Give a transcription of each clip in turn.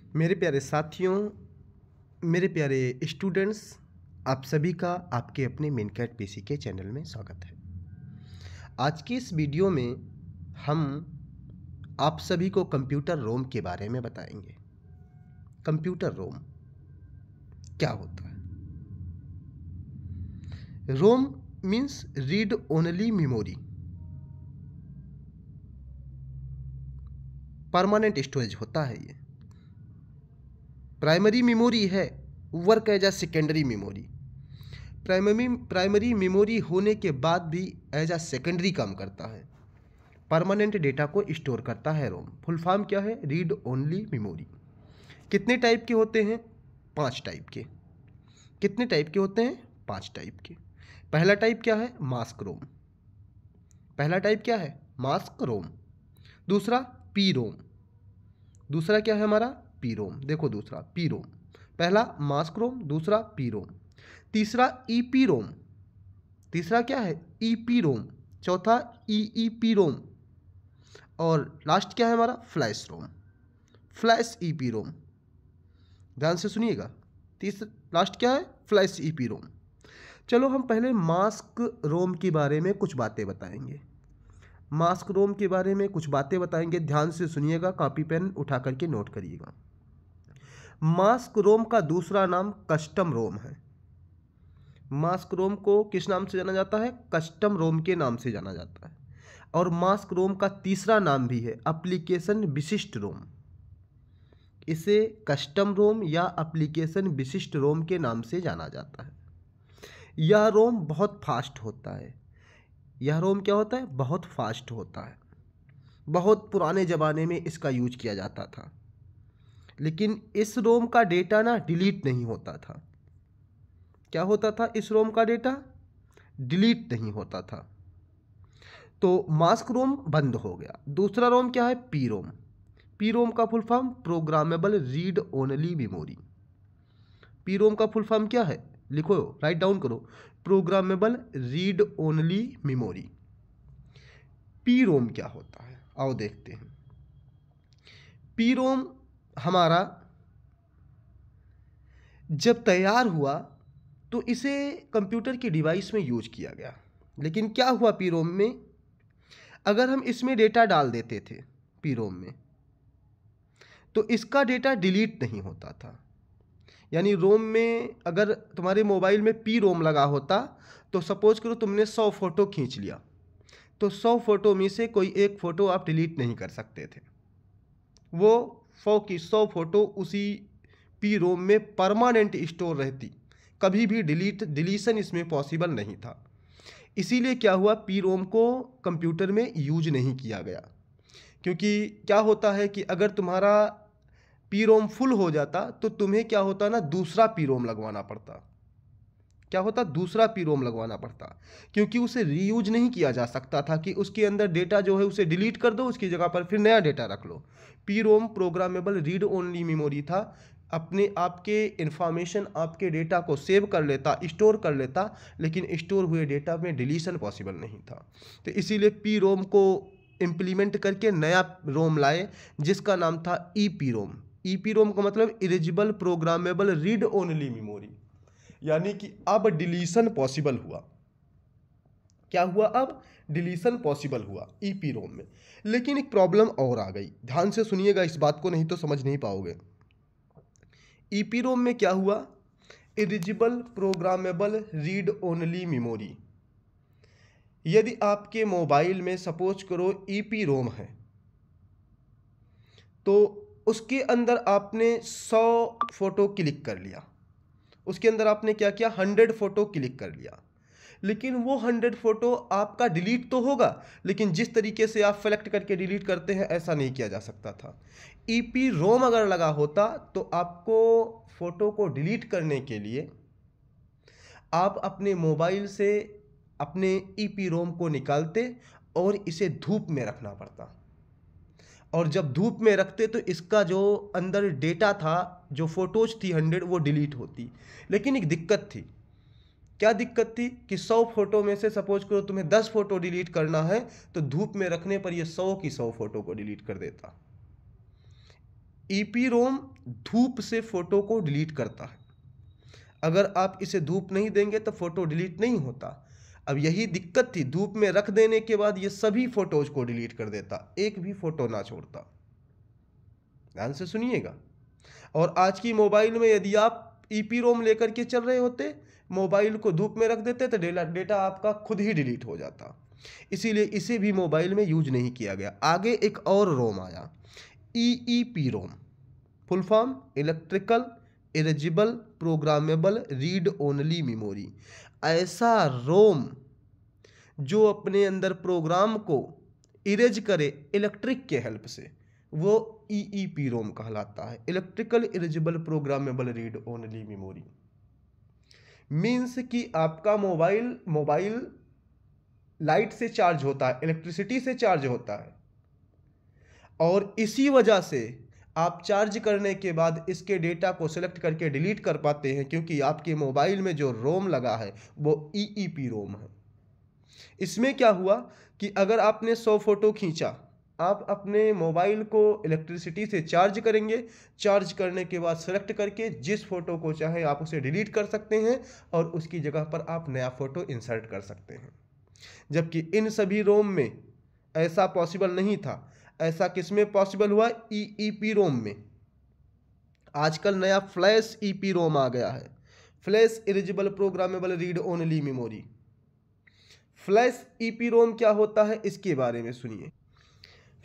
मेरे प्यारे साथियों, मेरे प्यारे स्टूडेंट्स, आप सभी का आपके अपने मिनकैट पीसी के चैनल में स्वागत है। आज की इस वीडियो में हम आप सभी को कंप्यूटर रोम के बारे में बताएंगे। कंप्यूटर रोम क्या होता है? ROM means read only memory, permanent storage होता है। ये प्राइमरी मेमोरी है, work as a secondary memory. Primary memory होने के बाद भी एज अ सेकेंडरी काम करता है, परमानेंट डेटा को स्टोर करता है। रोम फुल फॉर्म क्या है? Read only memory. कितने टाइप के होते हैं? 5 टाइप के। कितने टाइप के होते हैं? 5 टाइप के। पहला टाइप क्या है? मास्क रोम। पहला टाइप क्या है? मास्क रोम। दूसरा पी रोम। दूसरा क्या है हमारा? P ROM. देखो दूसरा पी रोम, पहला मास्क रोम, दूसरा पी रोम। तीसरा ईपी रोम। तीसरा क्या है? ईपी रोम। चौथा ईईपी रोम। और लास्ट क्या है हमारा? फ्लैश रोम, फ्लैश ईपी रोम। ध्यान से सुनिएगा, लास्ट क्या है? फ्लैश ईपी रोम। चलो हम पहले मास्क रोम के बारे में कुछ बातें बताएंगे। मास्क रोम के बारे में कुछ बातें बताएंगे, ध्यान से सुनिएगा, कॉपी पेन उठा करके नोट करिएगा। मास्क रोम का दूसरा नाम कस्टम रोम है। मास्क रोम को किस नाम से जाना जाता है? कस्टम रोम के नाम से जाना जाता है। और मास्क रोम का तीसरा नाम भी है, एप्लीकेशन विशिष्ट रोम। इसे कस्टम रोम या एप्लीकेशन विशिष्ट रोम के नाम से जाना जाता है। यह रोम बहुत फास्ट होता है। यह रोम क्या होता है? बहुत फास्ट होता है। बहुत पुराने ज़माने में इसका यूज किया जाता था, लेकिन इस रोम का डेटा ना डिलीट नहीं होता था। क्या होता था? इस रोम का डेटा डिलीट नहीं होता था, तो मास्क रोम बंद हो गया। दूसरा रोम क्या है? P ROM. पी रोम का full form programmable read only memory. P ROM का फुल फॉर्म क्या है? लिखो, राइट डाउन करो, programmable read only memory. P ROM क्या होता है? आओ देखते हैं। पी रोम हमारा जब तैयार हुआ तो इसे कंप्यूटर की डिवाइस में यूज किया गया, लेकिन क्या हुआ पी रोम में? अगर हम इसमें डेटा डाल देते थे पी रोम में, तो इसका डेटा डिलीट नहीं होता था। यानी रोम में अगर तुम्हारे मोबाइल में पी रोम लगा होता, तो सपोज करो तुमने 100 फोटो खींच लिया, तो 100 फोटो में से कोई एक फ़ोटो आप डिलीट नहीं कर सकते थे। वो 100 की 100 फोटो उसी पी रोम में परमानेंट स्टोर रहती, कभी भी डिलीशन इसमें पॉसिबल नहीं था। इसीलिए क्या हुआ, पी रोम को कंप्यूटर में यूज नहीं किया गया। क्योंकि क्या होता है कि अगर तुम्हारा पी रोम फुल हो जाता तो तुम्हें क्या होता ना, दूसरा पी रोम लगवाना पड़ता। क्या होता? दूसरा पी रोम लगवाना पड़ता, क्योंकि उसे रीयूज नहीं किया जा सकता था कि उसके अंदर डेटा जो है उसे डिलीट कर दो, उसकी जगह पर फिर नया डेटा रख लो। P ROM programmable read only memory था। अपने आपके इंफॉर्मेशन, आपके डेटा को सेव कर लेता, स्टोर कर लेता, लेकिन स्टोर हुए डेटा में डिलीशन पॉसिबल नहीं था। तो इसीलिए पी रोम को इम्प्लीमेंट करके नया रोम लाए, जिसका नाम था E P ROM. E P ROM का मतलब erasable programmable read only memory, यानी कि अब डिलीशन पॉसिबल हुआ। क्या हुआ? अब डिलीशन पॉसिबल हुआ ईपी रोम में। लेकिन एक प्रॉब्लम और आ गई, ध्यान से सुनिएगा इस बात को, नहीं तो समझ नहीं पाओगे। ईपी रोम में क्या हुआ? Erasable programmable read only memory. यदि आपके मोबाइल में सपोज करो ईपी रोम है, तो उसके अंदर आपने 100 फोटो क्लिक कर लिया। उसके अंदर आपने क्या किया? 100 फोटो क्लिक कर लिया। लेकिन वो 100 फोटो आपका डिलीट तो होगा, लेकिन जिस तरीके से आप सेलेक्ट करके डिलीट करते हैं ऐसा नहीं किया जा सकता था। ईपी रोम अगर लगा होता तो आपको फोटो को डिलीट करने के लिए आप अपने मोबाइल से अपने ईपी रोम को निकालते और इसे धूप में रखना पड़ता। और जब धूप में रखते तो इसका जो अंदर डेटा था, जो फोटोज थी 100, वो डिलीट होती। लेकिन एक दिक्कत थी। क्या दिक्कत थी? कि 100 फोटो में से सपोज करो तुम्हें 10 फोटो डिलीट करना है, तो धूप में रखने पर ये 100 की 100 फोटो को डिलीट कर देता। ईपी रोम धूप से फ़ोटो को डिलीट करता है। अगर आप इसे धूप नहीं देंगे तो फ़ोटो डिलीट नहीं होता। अब यही दिक्कत थी, धूप में रख देने के बाद ये सभी फ़ोटोज़ को डिलीट कर देता, एक भी फ़ोटो ना छोड़ता। ध्यान से सुनिएगा। और आज की मोबाइल में यदि आप EEPROM लेकर के चल रहे होते, मोबाइल को धूप में रख देते तो डेटा आपका खुद ही डिलीट हो जाता। इसीलिए इसे भी मोबाइल में यूज नहीं किया गया। आगे एक और रोम आया, EEPROM, full form electrical erasable programmable read only memory. ऐसा रोम जो अपने अंदर प्रोग्राम को इरेज करे इलेक्ट्रिक के हेल्प से, वो EEPROM कहलाता है, electrical erasable programmable read only memory. Means कि आपका मोबाइल लाइट से चार्ज होता है, इलेक्ट्रिसिटी से चार्ज होता है, और इसी वजह से आप चार्ज करने के बाद इसके डेटा को सिलेक्ट करके डिलीट कर पाते हैं, क्योंकि आपके मोबाइल में जो रोम लगा है वो EEPROM है। इसमें क्या हुआ कि अगर आपने 100 फोटो खींचा, आप अपने मोबाइल को इलेक्ट्रिसिटी से चार्ज करेंगे, चार्ज करने के बाद सेलेक्ट करके जिस फोटो को चाहे आप उसे डिलीट कर सकते हैं और उसकी जगह पर आप नया फोटो इंसर्ट कर सकते हैं। जबकि इन सभी रोम में ऐसा पॉसिबल नहीं था। ऐसा किसमें पॉसिबल हुआ? EEPROM में। आजकल नया फ्लैश EEPROM आ गया है, flash erasable programmable read only memory. Flash EEPROM क्या होता है इसके बारे में सुनिए।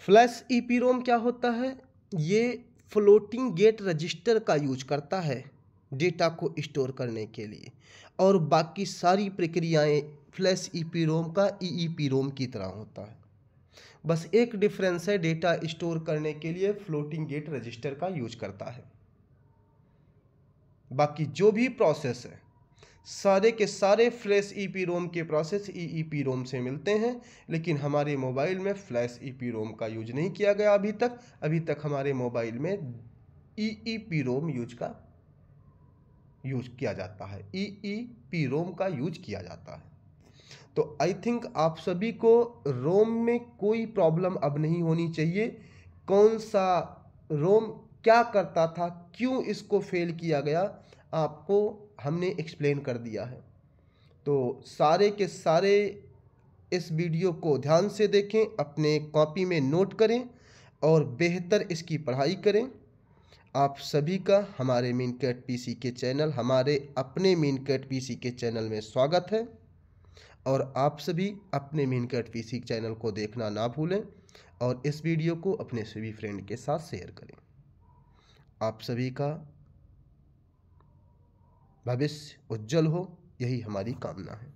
फ्लैश EEPROM क्या होता है? ये फ्लोटिंग गेट रजिस्टर का यूज करता है डेटा को स्टोर करने के लिए, और बाकी सारी प्रक्रियाएं फ्लैश EEPROM का EEPROM की तरह होता है। बस एक डिफरेंस है, डेटा स्टोर करने के लिए फ्लोटिंग गेट रजिस्टर का यूज करता है। बाकी जो भी प्रोसेस है सारे के सारे फ्लैश EEPROM के प्रोसेस EEPROM से मिलते हैं, लेकिन हमारे मोबाइल में फ्लैश EEPROM का यूज नहीं किया गया अभी तक हमारे मोबाइल में EEPROM यूज किया जाता है, EEPROM का यूज किया जाता है। तो आई थिंक आप सभी को रोम में कोई प्रॉब्लम अब नहीं होनी चाहिए। कौन सा रोम क्या करता था, क्यों इसको फेल किया गया, आपको हमने एक्सप्लेन कर दिया है। तो सारे के सारे इस वीडियो को ध्यान से देखें, अपने कॉपी में नोट करें और बेहतर इसकी पढ़ाई करें। आप सभी का हमारे मीनकैट PC के चैनल, हमारे अपने मीनकैट PC के चैनल में स्वागत है, और आप सभी अपने मीनकैट PC चैनल को देखना ना भूलें और इस वीडियो को अपने सभी फ्रेंड के साथ शेयर करें। आप सभी का भविष्य उज्जवल हो, यही हमारी कामना है।